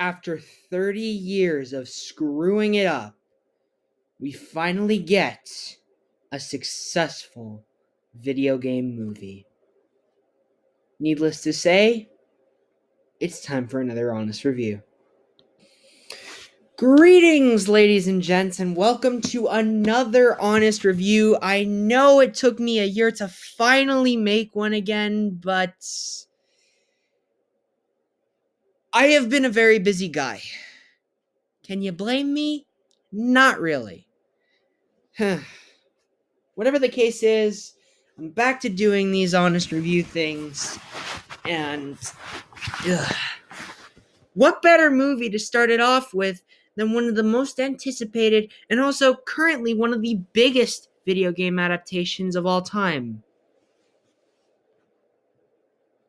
after 30 years of screwing it up, we finally get a successful video game movie. Needless to say, it's time for another honest review. Greetings, ladies and gents, and welcome to another honest review. I know it took me a year to finally make one again, but I have been a very busy guy. Can you blame me? Not really. Whatever the case is, I'm back to doing these honest review things, and what better movie to start it off with than one of the most anticipated and also currently one of the biggest video game adaptations of all time.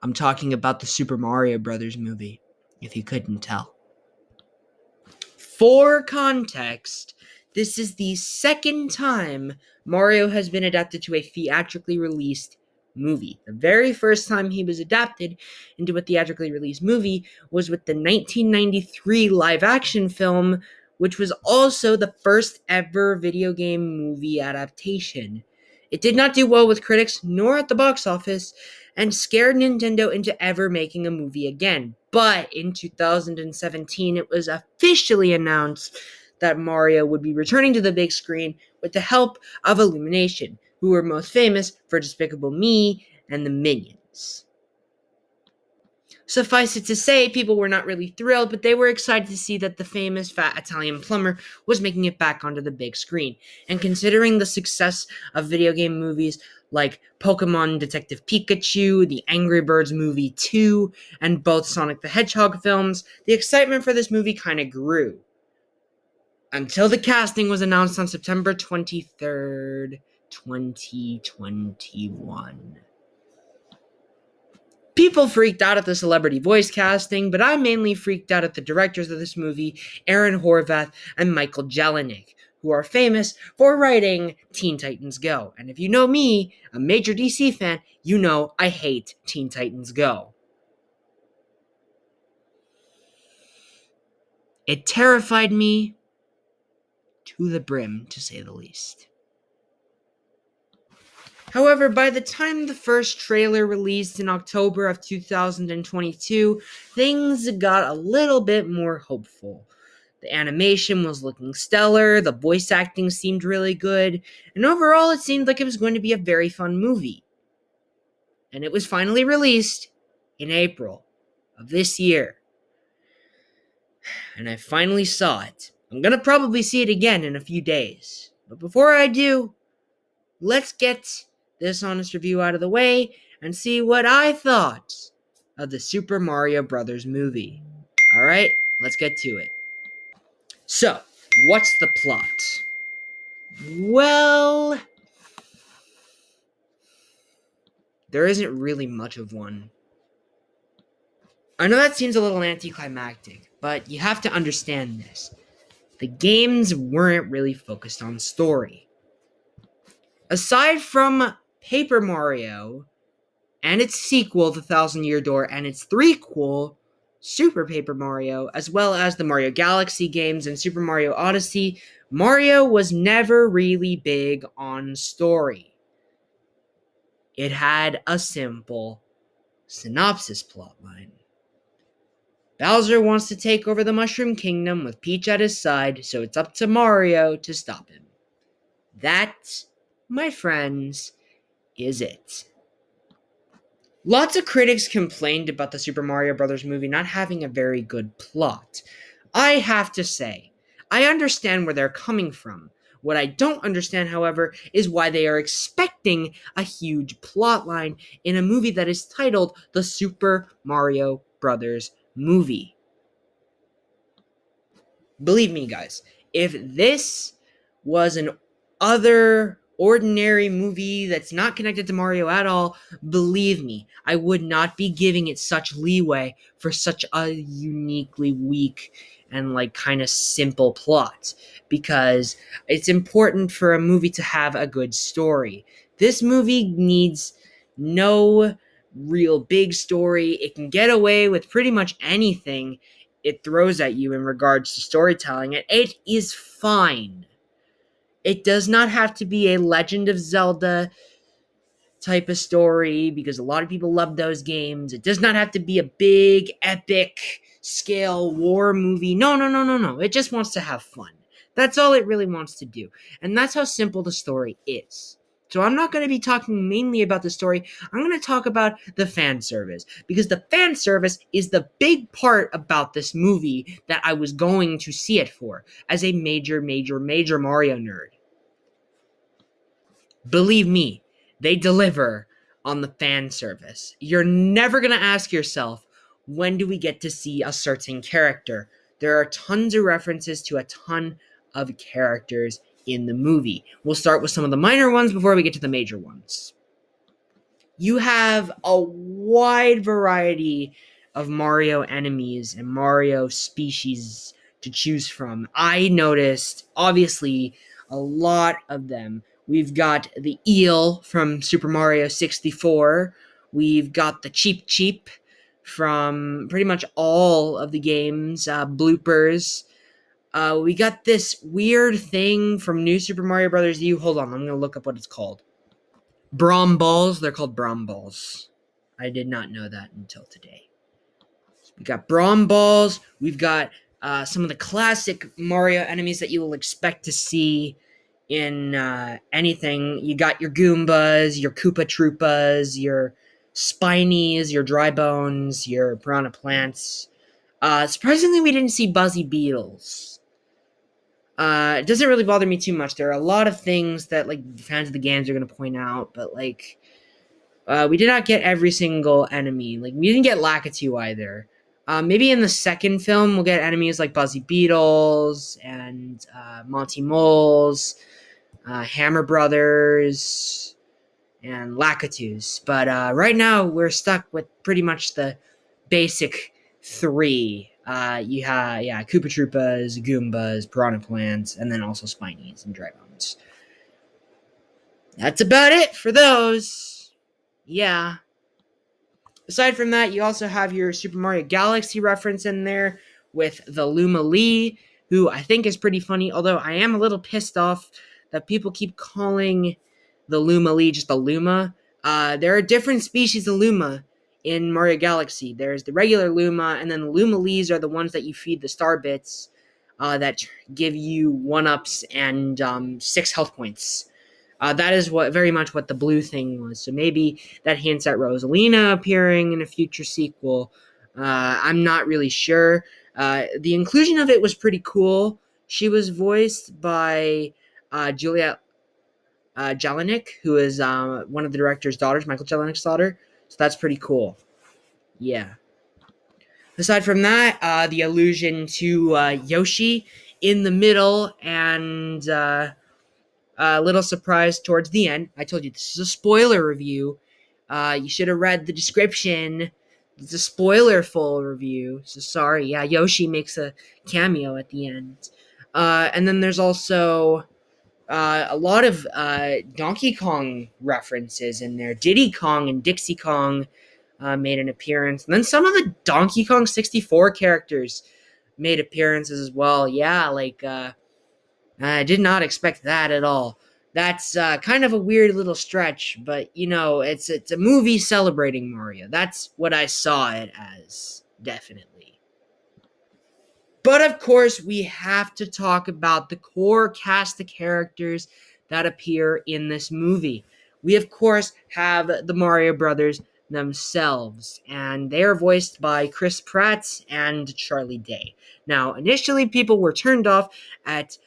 I'm talking about the Super Mario Bros. Movie, if you couldn't tell. For context, this is the second time Mario has been adapted to a theatrically released movie. The very first time he was adapted into a theatrically released movie was with the 1993 live-action film, which was also the first ever video game movie adaptation. It did not do well with critics nor at the box office, and scared Nintendo into ever making a movie again. But in 2017, it was officially announced that Mario would be returning to the big screen with the help of Illumination, who were most famous for Despicable Me and the Minions. Suffice it to say, people were not really thrilled, but they were excited to see that the famous fat Italian plumber was making it back onto the big screen. And considering the success of video game movies like Pokemon Detective Pikachu, the Angry Birds movie 2, and both Sonic the Hedgehog films, the excitement for this movie kind of grew. Until the casting was announced on September 23rd, 2021. People freaked out at the celebrity voice casting, but I mainly freaked out at the directors of this movie, Aaron Horvath and Michael Jelenic, who are famous for writing Teen Titans Go. And if you know me, a major DC fan, you know I hate Teen Titans Go. It terrified me to the brim, to say the least. However, by the time the first trailer released in October of 2022, things got a little bit more hopeful. The animation was looking stellar, the voice acting seemed really good, and overall it seemed like it was going to be a very fun movie. And it was finally released in April of this year. And I finally saw it. I'm going to probably see it again in a few days. But before I do, let's get this honest review out of the way and see what I thought of the Super Mario Bros. Movie. Alright, let's get to it. So, what's the plot? Well, there isn't really much of one. I know that seems a little anticlimactic, but you have to understand this. The games weren't really focused on story. Aside from Paper Mario and its sequel, The Thousand Year Door, and its threequel, Super Paper Mario, as well as the Mario Galaxy games and Super Mario Odyssey, Mario was never really big on story. It had a simple synopsis plotline. Bowser wants to take over the Mushroom Kingdom with Peach at his side, so it's up to Mario to stop him. That, my friends, is it. Lots of critics complained about the Super Mario Bros. Movie not having a very good plot. I have to say, I understand where they're coming from. What I don't understand, however, is why they are expecting a huge plotline in a movie that is titled The Super Mario Bros. Movie. Believe me, guys, if this was an other ordinary movie that's not connected to Mario at all, believe me, I would not be giving it such leeway for such a uniquely weak and kind of simple plot, because it's important for a movie to have a good story. This movie needs no real big story. It can get away with pretty much anything it throws at you in regards to storytelling, and it is fine. It does not have to be a Legend of Zelda type of story because a lot of people love those games. It does not have to be a big, epic scale war movie. No, no, no, no, no. It just wants to have fun. That's all it really wants to do. And that's how simple the story is. So I'm not going to be talking mainly about the story. I'm going to talk about the fan service because the fan service is the big part about this movie that I was going to see it for as a major, major, major Mario nerd. Believe me, they deliver on the fan service. You're never going to ask yourself, when do we get to see a certain character? There are tons of references to a ton of characters in the movie. We'll start with some of the minor ones before we get to the major ones. You have a wide variety of Mario enemies and Mario species to choose from. I noticed, obviously, a lot of them. We've got the eel from Super Mario 64. We've got the Cheep Cheep from pretty much all of the games, bloopers. We got this weird thing from New Super Mario Bros. U. Hold on, I'm going to look up what it's called. Brom balls. They're called Brom balls. I did not know that until today. We got Brom balls. We've got some of the classic Mario enemies that you will expect to see in anything. You got your Goombas, your Koopa Troopas, your Spinies, your Dry Bones, your Piranha Plants. Surprisingly, we didn't see Buzzy Beetles. It doesn't really bother me too much. There are a lot of things that like fans of the games are going to point out, but like we did not get every single enemy. Like we didn't get Lakitu either. Maybe in the second film we'll get enemies like Buzzy Beetles and Monty Moles, Hammer Brothers, and Lakitus. But right now we're stuck with pretty much the basic three. You have Koopa Troopas, Goombas, Piranha Plants, and then also Spinies and Dry Bones. That's about it for those. Yeah. Aside from that, you also have your Super Mario Galaxy reference in there with the Luma Lee, who I think is pretty funny, although I am a little pissed off that people keep calling the Luma Lee just a Luma. There are different species of Luma in Mario Galaxy. There's the regular Luma, and then the Luma Lees are the ones that you feed the star bits that give you 1-ups and 6 health points. That is very much what the blue thing was. So maybe that hints at Rosalina appearing in a future sequel. I'm not really sure. The inclusion of it was pretty cool. She was voiced by Juliet Jelinek, who is one of the director's daughters, Michael Jelinek's daughter. So that's pretty cool. Yeah. Aside from that, the allusion to Yoshi in the middle and a little surprise towards the end. I told you this is a spoiler review. You should have read the description. It's a spoiler-full review. So sorry. Yeah, Yoshi makes a cameo at the end. And then there's also a lot of Donkey Kong references in there. Diddy Kong and Dixie Kong made an appearance. And then some of the Donkey Kong 64 characters made appearances as well. Yeah, like I did not expect that at all. That's kind of a weird little stretch, but you know, it's a movie celebrating Mario. That's what I saw it as, definitely. But of course, we have to talk about the core cast of characters that appear in this movie. We of course have the Mario Brothers themselves, and they are voiced by Chris Pratt and Charlie Day. Now, initially, people were turned off at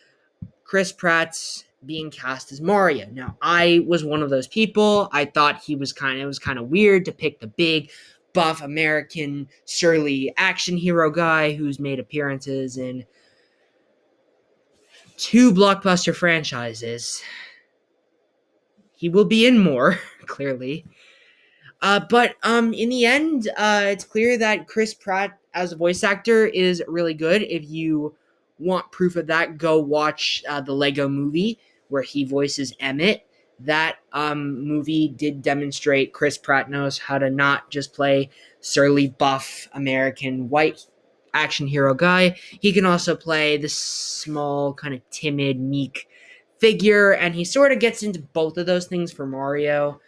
Chris Pratt's being cast as Mario. Now, I was one of those people. I thought it was kind of weird to pick the big, buff American surly action hero guy who's made appearances in 2 blockbuster franchises. He will be in more, clearly. But in the end, it's clear that Chris Pratt as a voice actor is really good. If you want proof of that, go watch the Lego Movie where he voices Emmett. That movie did demonstrate Chris Pratt knows how to not just play surly buff American white action hero guy. He can also play this small, kind of timid, meek figure, and he sort of gets into both of those things for Mario.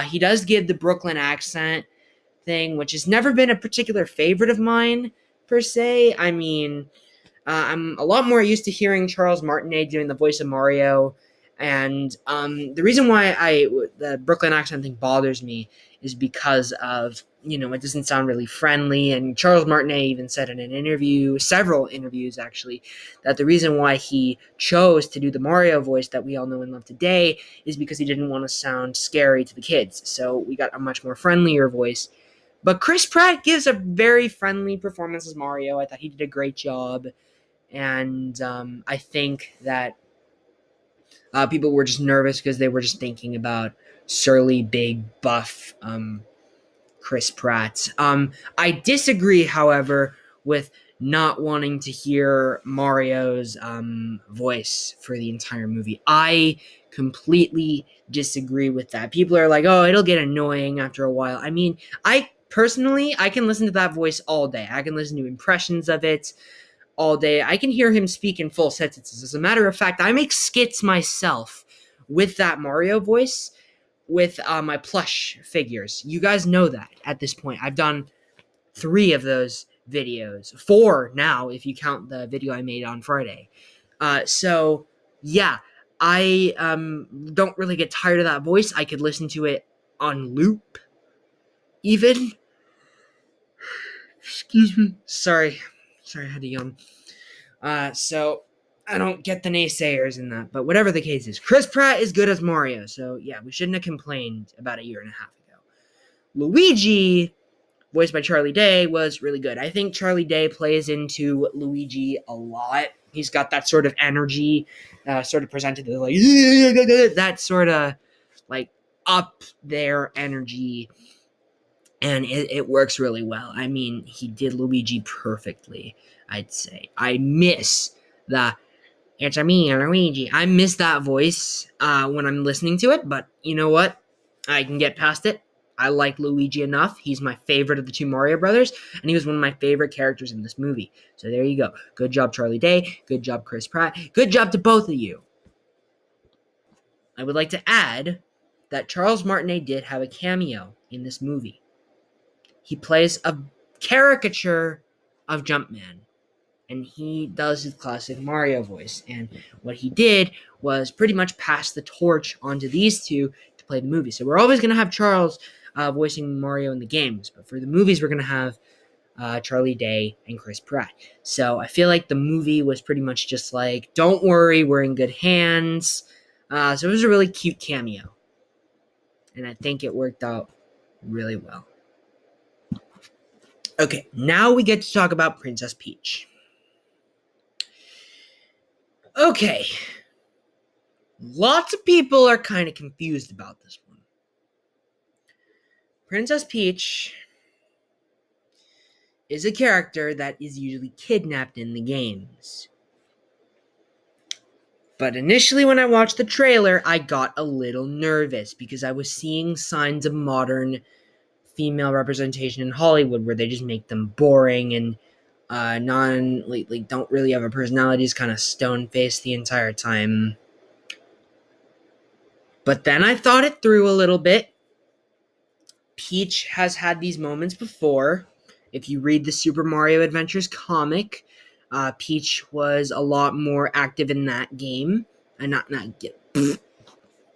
He does give the Brooklyn accent thing, which has never been a particular favorite of mine, per se. I mean, I'm a lot more used to hearing Charles Martinet doing the voice of Mario, and the reason why the Brooklyn accent thing bothers me is because of, it doesn't sound really friendly, and Charles Martinet even said in an interview, several interviews actually, that the reason why he chose to do the Mario voice that we all know and love today is because he didn't want to sound scary to the kids, so we got a much more friendlier voice. But Chris Pratt gives a very friendly performance as Mario. I thought he did a great job. And I think that people were just nervous because they were just thinking about surly, big, buff Chris Pratt. I disagree, however, with not wanting to hear Mario's voice for the entire movie. I completely disagree with that. People are like, oh, it'll get annoying after a while. I mean, I can listen to that voice all day. I can listen to impressions of it all day. I can hear him speak in full sentences. As a matter of fact, I make skits myself with that Mario voice with my plush figures. You guys know that at this point. I've done 3 of those videos. 4 now, if you count the video I made on Friday. So, yeah, I don't really get tired of that voice. I could listen to it on loop, even. Excuse me. Sorry, I had to yawn. So I don't get the naysayers in that, but whatever the case is, Chris Pratt is good as Mario, so yeah, we shouldn't have complained about a year and a half ago. Luigi, voiced by Charlie Day, was really good. I think Charlie Day plays into Luigi a lot. He's got that sort of energy, sort of presented as like, that sort of like up there energy, and it works really well. I mean, he did Luigi perfectly, I'd say. I miss the "It's a me, Luigi." I miss that voice when I'm listening to it, but you know what? I can get past it. I like Luigi enough. He's my favorite of the 2 Mario brothers, and he was one of my favorite characters in this movie. So there you go. Good job, Charlie Day. Good job, Chris Pratt. Good job to both of you. I would like to add that Charles Martinet did have a cameo in this movie. He plays a caricature of Jumpman, and he does his classic Mario voice. And what he did was pretty much pass the torch onto these 2 to play the movie. So we're always going to have Charles voicing Mario in the games, but for the movies, we're going to have Charlie Day and Chris Pratt. So I feel like the movie was pretty much just like, don't worry, we're in good hands. So it was a really cute cameo, and I think it worked out really well. Okay, now we get to talk about Princess Peach. Okay, lots of people are kind of confused about this one. Princess Peach is a character that is usually kidnapped in the games. But initially when I watched the trailer, I got a little nervous because I was seeing signs of modern female representation in Hollywood where they just make them boring and don't really have a personality, is kind of stone-faced the entire time. But then I thought it through a little bit. Peach has had these moments before. If you read the Super Mario Adventures comic, Peach was a lot more active in that game.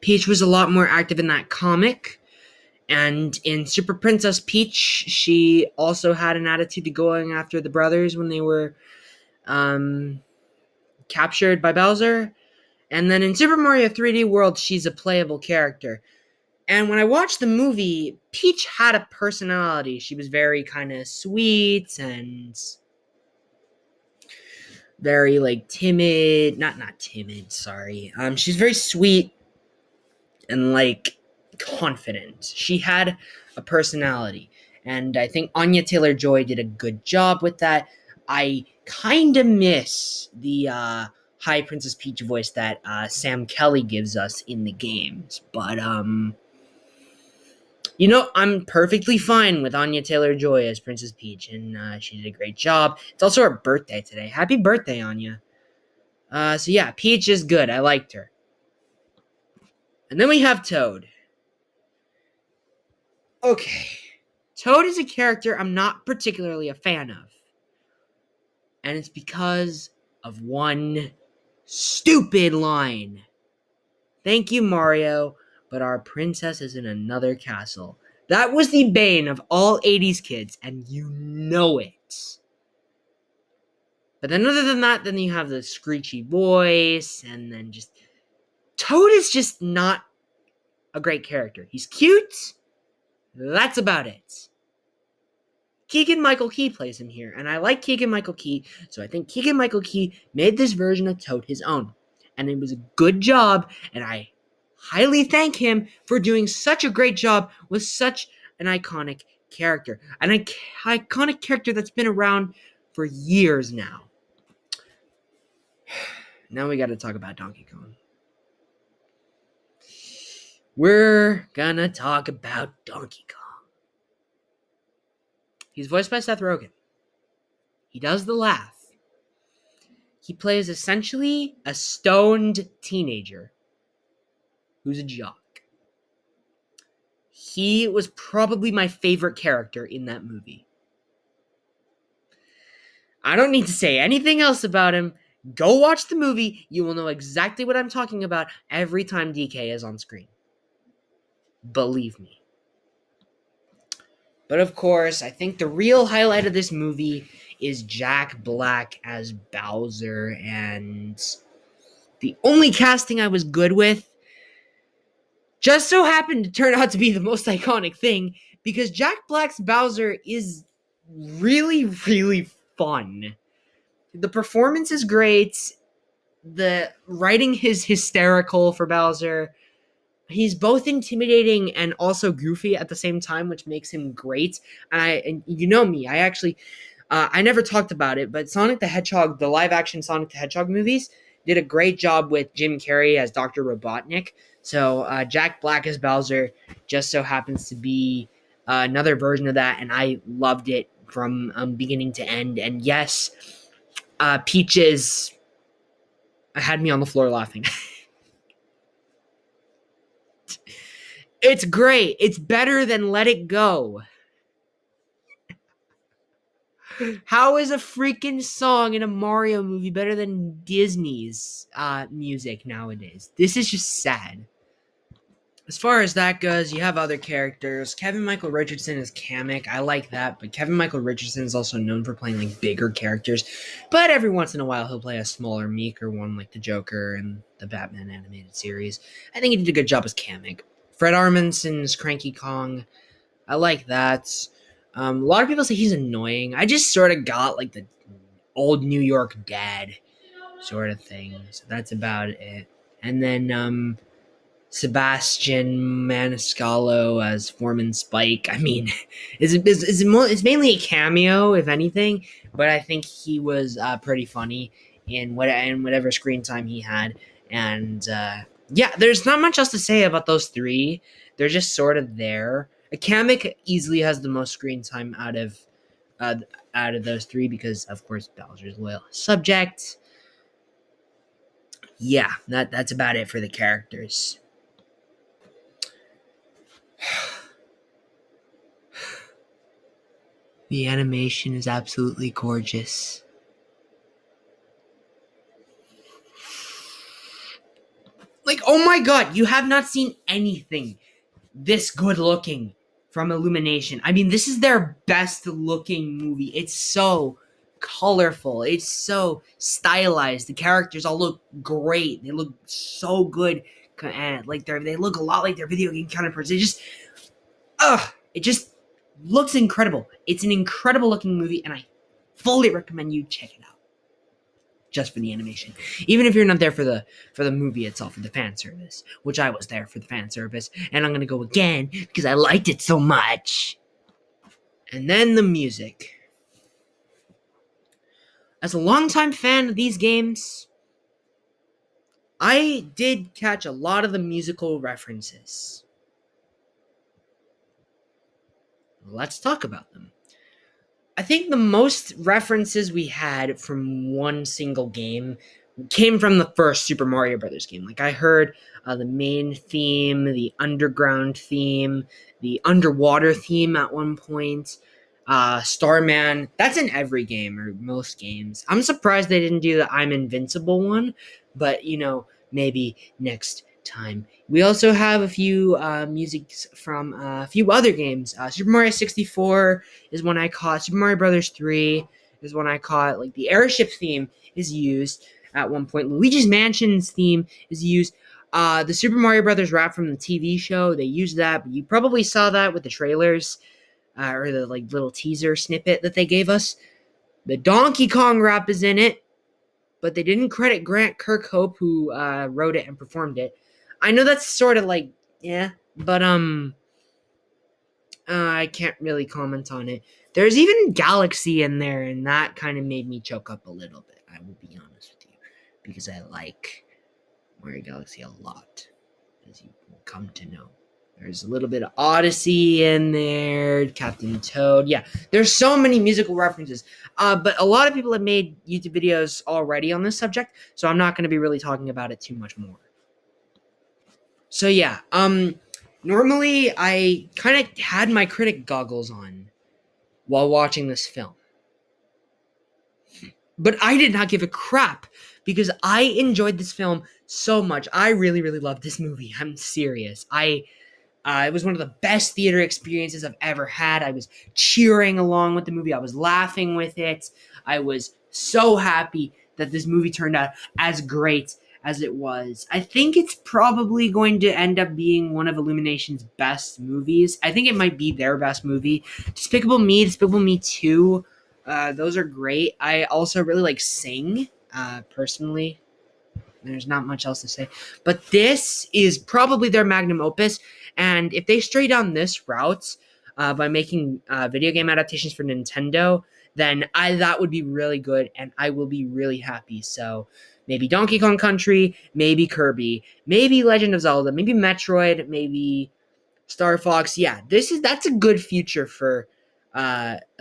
Peach was a lot more active in that comic. And in Super Princess Peach, she also had an attitude to going after the brothers when they were captured by Bowser. And then in Super Mario 3D World, she's a playable character. And when I watched the movie, Peach had a personality. She was very kind of sweet and very timid. Not timid, sorry. She's very sweet and confident. She had a personality. And I think Anya Taylor-Joy did a good job with that. I kind of miss the High Princess Peach voice that Sam Kelly gives us in the games. But I'm perfectly fine with Anya Taylor-Joy as Princess Peach, and she did a great job. It's also her birthday today. Happy birthday, Anya. So yeah, Peach is good. I liked her. And then we have Toad. Okay. Toad is a character I'm not particularly a fan of. And it's because of one stupid line. Thank you, Mario, but our princess is in another castle. That was the bane of all 80s kids, and you know it. But then other than that, then you have the screechy voice, and then just... Toad is just not a great character. He's cute. That's about it. Keegan-Michael Key plays him here, and I like Keegan-Michael Key, so I think Keegan-Michael Key made this version of Toad his own. And it was a good job, and I highly thank him for doing such a great job with such an iconic character. An iconic character that's been around for years now. Now we gotta talk about Donkey Kong. We're gonna talk about Donkey Kong. He's voiced by Seth Rogen. He does the laugh. He plays essentially a stoned teenager who's a jock. He was probably my favorite character in that movie. I don't need to say anything else about him. Go watch the movie. You will know exactly what I'm talking about every time DK is on screen. Believe me. But of course, I think the real highlight of this movie is Jack Black as Bowser, and the only casting I was good with just so happened to turn out to be the most iconic thing, because Jack Black's Bowser is really, really fun. The performance is great. The writing is hysterical for Bowser. He's both intimidating and also goofy at the same time, which makes him great. And you know me, I never talked about it, but Sonic the Hedgehog, the live action Sonic the Hedgehog movies, did a great job with Jim Carrey as Dr. Robotnik. So Jack Black as Bowser just so happens to be another version of that, and I loved it from beginning to end. And yes, Peaches had me on the floor laughing. It's great. It's better than Let It Go. How is a freaking song in a Mario movie better than Disney's music nowadays? This is just sad. As far as that goes, you have other characters. Kevin Michael Richardson is Kamek. I like that, but Kevin Michael Richardson is also known for playing like bigger characters. But every once in a while, he'll play a smaller, meeker one like the Joker and the Batman animated series. I think he did a good job as Kamek. Fred Armisen's Cranky Kong. I like that. A lot of people say he's annoying. I just sort of got like the old New York dad sort of thing. So that's about it. And then Sebastian Maniscalco as Foreman Spike. I mean, it's mainly a cameo, if anything, but I think he was pretty funny in whatever screen time he had. And yeah, there's not much else to say about those three. They're just sort of there. Kamek easily has the most screen time out of those three because, of course, Bowser's loyal subject. Yeah, that's about it for the characters. The animation is absolutely gorgeous. Like, oh my god, you have not seen anything this good looking from Illumination. I mean, this is their best looking movie. It's so colorful. It's so stylized. The characters all look great. They look so good. And like they look a lot like their video game counterparts. It just looks incredible. It's an incredible looking movie, and I fully recommend you check it out. Just for the animation, even if you're not there for the movie itself, for the fan service, which I was there for the fan service, and I'm gonna go again because I liked it so much. And then the music. As a longtime fan of these games, I did catch a lot of the musical references. Let's talk about them. I think the most references we had from one single game came from the first Super Mario Brothers game. Like I heard the main theme, the underground theme, the underwater theme at one point. Starman. That's in every game or most games. I'm surprised they didn't do the I'm Invincible one, but maybe next time. We also have a few musics from a few other games. Super Mario 64 is one I caught. Super Mario Brothers 3 is one I caught. Like the airship theme is used at one point. Luigi's Mansion's theme is used. The Super Mario Brothers rap from the TV show, they used that, but you probably saw that with the trailers or the like little teaser snippet that they gave us. The Donkey Kong rap is in it, but they didn't credit Grant Kirkhope, who wrote it and performed it. I know that's sort of like, yeah, but I can't really comment on it. There's even Galaxy in there, and that kind of made me choke up a little bit, I will be honest with you, because I like Mario Galaxy a lot, as you will come to know. There's a little bit of Odyssey in there, Captain Toad. Yeah, there's so many musical references. But a lot of people have made YouTube videos already on this subject, so I'm not going to be really talking about it too much more. So yeah, normally I kind of had my critic goggles on while watching this film. But I did not give a crap because I enjoyed this film so much. I really, really loved this movie. I'm serious. It was one of the best theater experiences I've ever had. I was cheering along with the movie. I was laughing with it. I was so happy that this movie turned out as great as it was. I think it's probably going to end up being one of Illumination's best movies. I think it might be their best movie. Despicable Me 2, those are great. I also really like Sing, personally. There's not much else to say. But this is probably their magnum opus. And if they stray down this route by making video game adaptations for Nintendo, then that would be really good, and I will be really happy. So maybe Donkey Kong Country, maybe Kirby, maybe Legend of Zelda, maybe Metroid, maybe Star Fox. Yeah, that's a good future for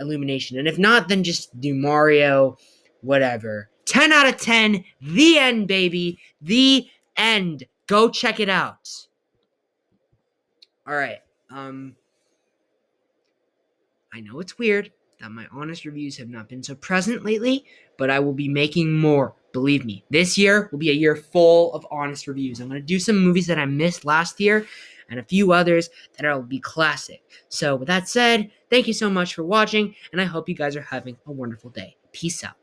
Illumination. And if not, then just do Mario, whatever. 10 out of 10. The end, baby. The end. Go check it out. All right. I know it's weird that my honest reviews have not been so present lately, but I will be making more. Believe me, this year will be a year full of honest reviews. I'm going to do some movies that I missed last year and a few others that will be classic. So with that said, thank you so much for watching, and I hope you guys are having a wonderful day. Peace out.